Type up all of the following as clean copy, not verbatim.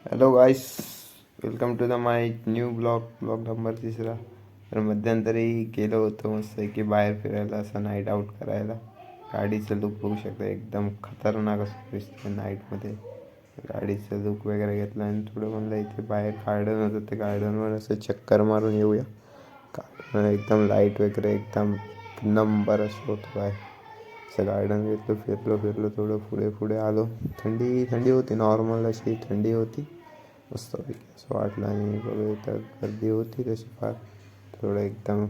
Hello guys, welcome to the my new blog number 3. तर मध्यंतरी गेलो होतो मस्त की बाहेर फिरायला, असं नाईट आऊट करायला. गाडीचं लुक बघू शकता, एकदम खतरनाक असं दिसतं नाईटमध्ये. गाडीचं लुक वगैरे घेतलं आणि थोडं म्हणलं इथे बाहेर गार्डन होतं, ते गार्डनवर असं चक्कर मारून येऊया. गार्डन एकदम लाईट वगैरे एकदम नंबर असं होतं बाहेर. असं गार्डन घेतलं, फिरलो थोडं पुढे आलो. थंडी होती, नॉर्मल अशी थंडी होती. मस्तपैकी असं वाटलं. आणि बघू तर गर्दी होती तशी फार. थोडं एकदम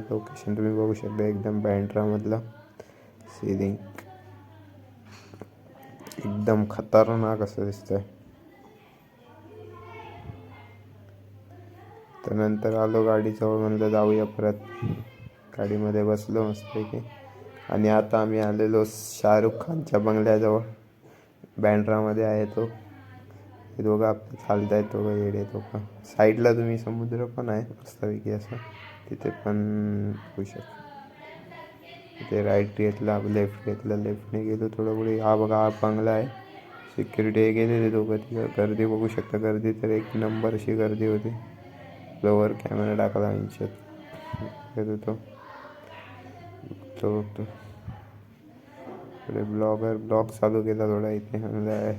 लोकेशन तुम्ही बघू शकता, एकदम बँड्रामधलं सिलिंग एकदम खतरनाक असं दिसतंय. तर नंतर आलो गाडीजवळ, म्हणलं जाऊया परत. गाडीमध्ये बसलो मस्तपैकी. आणि आता आम्ही आलेलो शाहरुख खानच्या बंगल्याजवळ. बँड्रामध्ये आहे तो. हे दोघं आपलं चालत आहेत, दोघं येडे दोघं. साईडला तुम्ही समुद्र पण आहे मस्तपैकी असं, तिथे पण होऊ शकतो. तिथे राईट घेतला, लेफ्ट घेतला, लेफ्टने गेलो थोडं पुढे. हा बघा, हा बंगला आहे. सिक्युरिटी हे गेले ते दोघं तिथं. गर्दी बघू शकता, गर्दी तर एक नंबर अशी गर्दी होती. फ्लोवर कॅमेरा टाकला आमच्यात होतो तो पुढे ब्लॉग चालू केला थोडा इथे. म्हणलं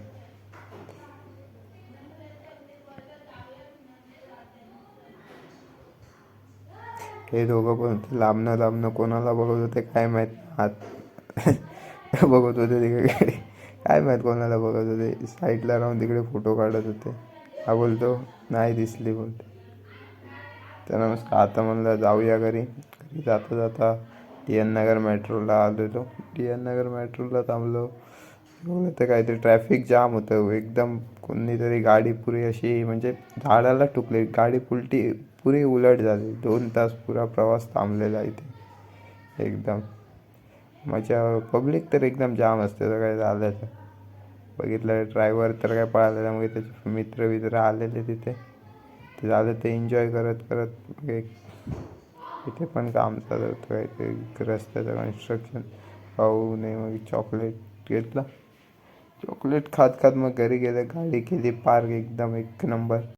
हे दोघं पण लांबनं कोणाला बघत होते काय माहीत. हात बघत होते तिकडे, काय माहीत कोणाला बघत होते. साईडला राहून तिकडे फोटो काढत होते. हा बोलतो नाही दिसली बोलतो. तर नमस्कार, आता म्हणलं जाऊया घरी. जाता टी एन नगर मेट्रोला आलेलो. टी एन नगर मेट्रोला थांबलो. बघलं तर काहीतरी ट्रॅफिक जाम होतं एकदम. कोणीतरी गाडी पुरी अशी म्हणजे झाडाला ठुकली. गाडी पुरी उलट झाली. 2 तास पुरा प्रवास थांबलेला इथे एकदम. माझ्या पब्लिक तर एकदम जाम असते. तर काय झालं तर बघितलं, ड्रायव्हर तर काय पळाला. त्यामुळे त्याचे मित्र आलेले तिथे. ते झालं ते एन्जॉय करत इथे पण काम चालू होतं काहीतरी रस्त्याचं कन्स्ट्रक्शन. पाहू नये मग चॉकलेट घेतला. चॉकलेट खात मग घरी गेलं. गाडी केली पार्क एकदम एक नंबर.